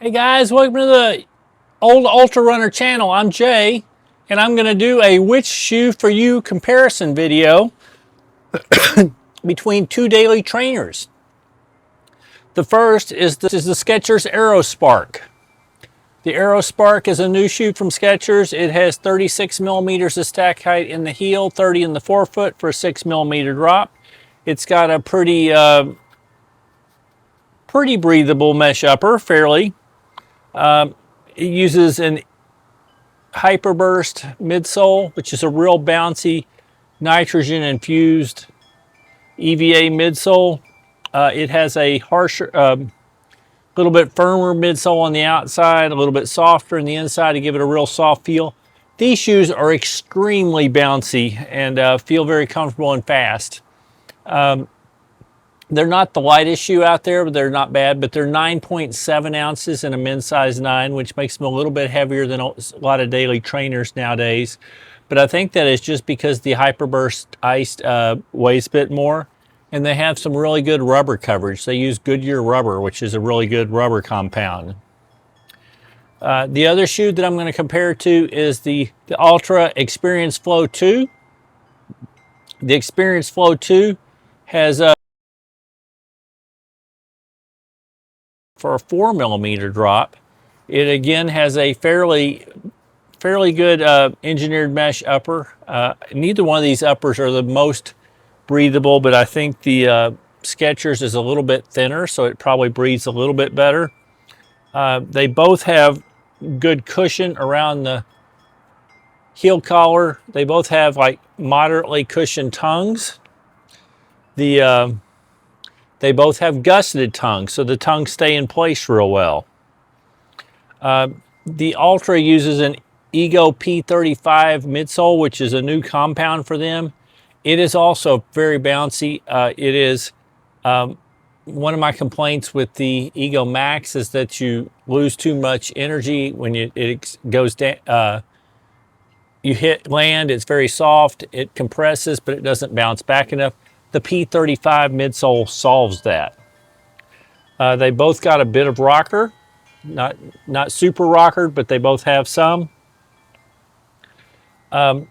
Hey guys, welcome to the Old Ultra Runner channel. I'm Jay, and I'm going to do a which shoe for you comparison video between two daily trainers. The first is the Skechers Aero Spark. The Aero Spark is a new shoe from Skechers. It has 36 millimeters of stack height in the heel, 30 in the forefoot for a 6 millimeter drop. It's got a pretty breathable mesh upper, fairly. It uses an Hyperburst midsole, which is a real bouncy nitrogen infused EVA midsole. It has a harsher, little bit firmer midsole on the outside, a little bit softer on the inside to give it a real soft feel. These shoes are extremely bouncy and feel very comfortable and fast. They're not the lightest shoe out there, but they're not bad, but they're 9.7 ounces in a men's size 9, which makes them a little bit heavier than a lot of daily trainers nowadays. But I think that is just because the Hyperburst Iced weighs a bit more, and they have some really good rubber coverage. They use Goodyear rubber, which is a really good rubber compound. The other shoe that I'm going to compare to is the Altra Experience Flow 2. The Experience Flow 2 has for a 4 millimeter drop. It again has a fairly good engineered mesh upper. Neither one of these uppers are the most breathable, but I think the Skechers is a little bit thinner, so it probably breathes a little bit better. They both have good cushion around the heel collar. They both have like moderately cushioned tongues. They both have gusseted tongues, so the tongues stay in place real well. The Altra uses an Ego P35 midsole, which is a new compound for them. It is also very bouncy. It is one of my complaints with the Ego Max is that you lose too much energy when it goes down. You hit land, it's very soft, it compresses, but it doesn't bounce back enough. The P35 midsole solves that. They both got a bit of rocker, not super rockered, but they both have some. So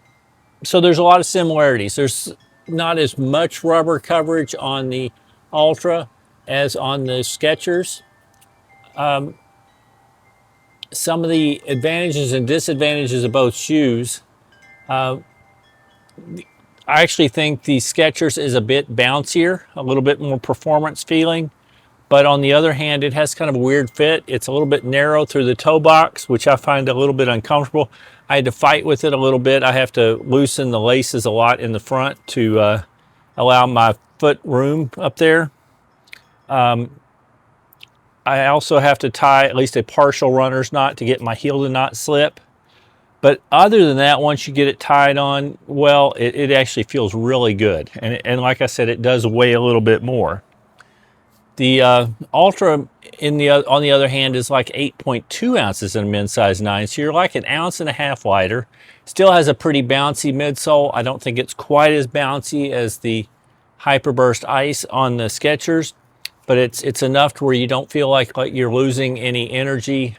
there's a lot of similarities. There's not as much rubber coverage on the Altra as on the Skechers. Some of the advantages and disadvantages of both shoes. I actually think the Skechers is a bit bouncier, a little bit more performance feeling. But on the other hand, it has kind of a weird fit. It's a little bit narrow through the toe box, which I find a little bit uncomfortable. I had to fight with it a little bit. I have to loosen the laces a lot in the front to allow my foot room up there. I also have to tie at least a partial runner's knot to get my heel to not slip. But other than that, once you get it tied on, well, it actually feels really good. And like I said, it does weigh a little bit more. The Altra, on the other hand, is like 8.2 ounces in a men's size 9. So you're like an ounce and a half lighter. Still has a pretty bouncy midsole. I don't think it's quite as bouncy as the Hyperburst Ice on the Skechers, but it's enough to where you don't feel like you're losing any energy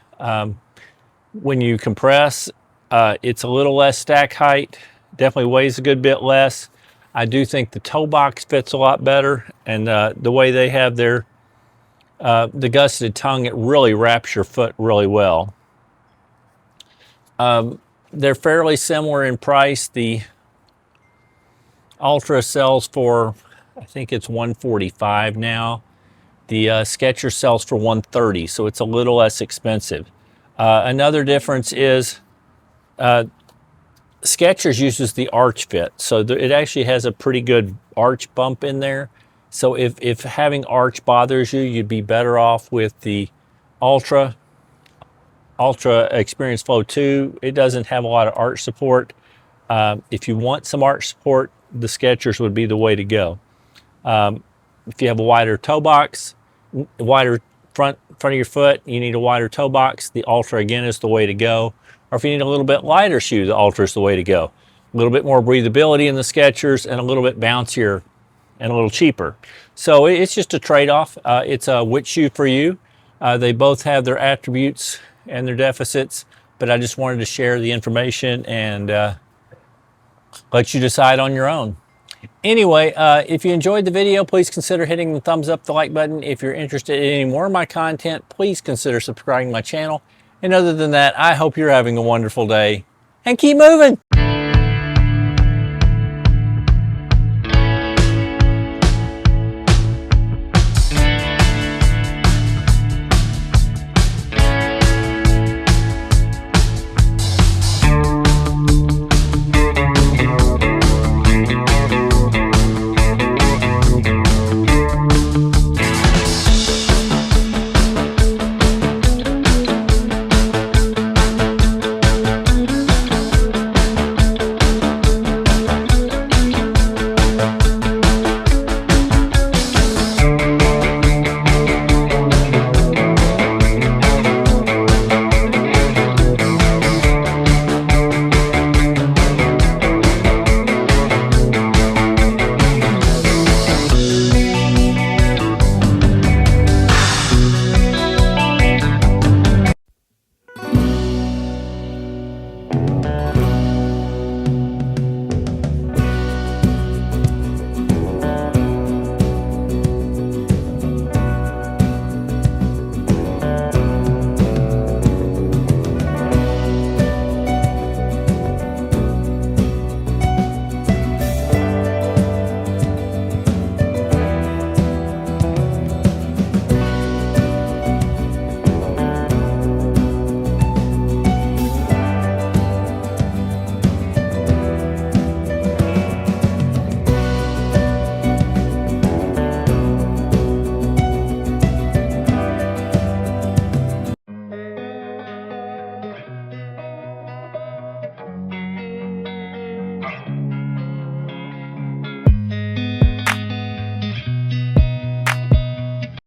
when you compress. It's a little less stack height, definitely weighs a good bit less. I do think the toe box fits a lot better, and the way they have their the gusseted tongue, it really wraps your foot really well. They're fairly similar in price. The Altra sells for, I think it's $145 now. The Skechers sells for $130, so it's a little less expensive. Another difference is Skechers uses the arch fit, so it actually has a pretty good arch bump in there. So if having arch bothers you, you'd be better off with the Altra Experience Flow 2. It doesn't have a lot of arch support. If you want some arch support, the Skechers would be the way to go. If you have a wider toe box, wider front of your foot, you need a wider toe box, the Altra again is the way to go. Or if you need a little bit lighter shoe, the Altra is the way to go. A little bit more breathability in the Skechers and a little bit bouncier and a little cheaper. So it's just a trade-off. It's a which shoe for you. They both have their attributes and their deficits, but I just wanted to share the information and let you decide on your own. Anyway, if you enjoyed the video, please consider hitting the thumbs up, the like button. If you're interested in any more of my content, please consider subscribing to my channel. And other than that, I hope you're having a wonderful day and keep moving.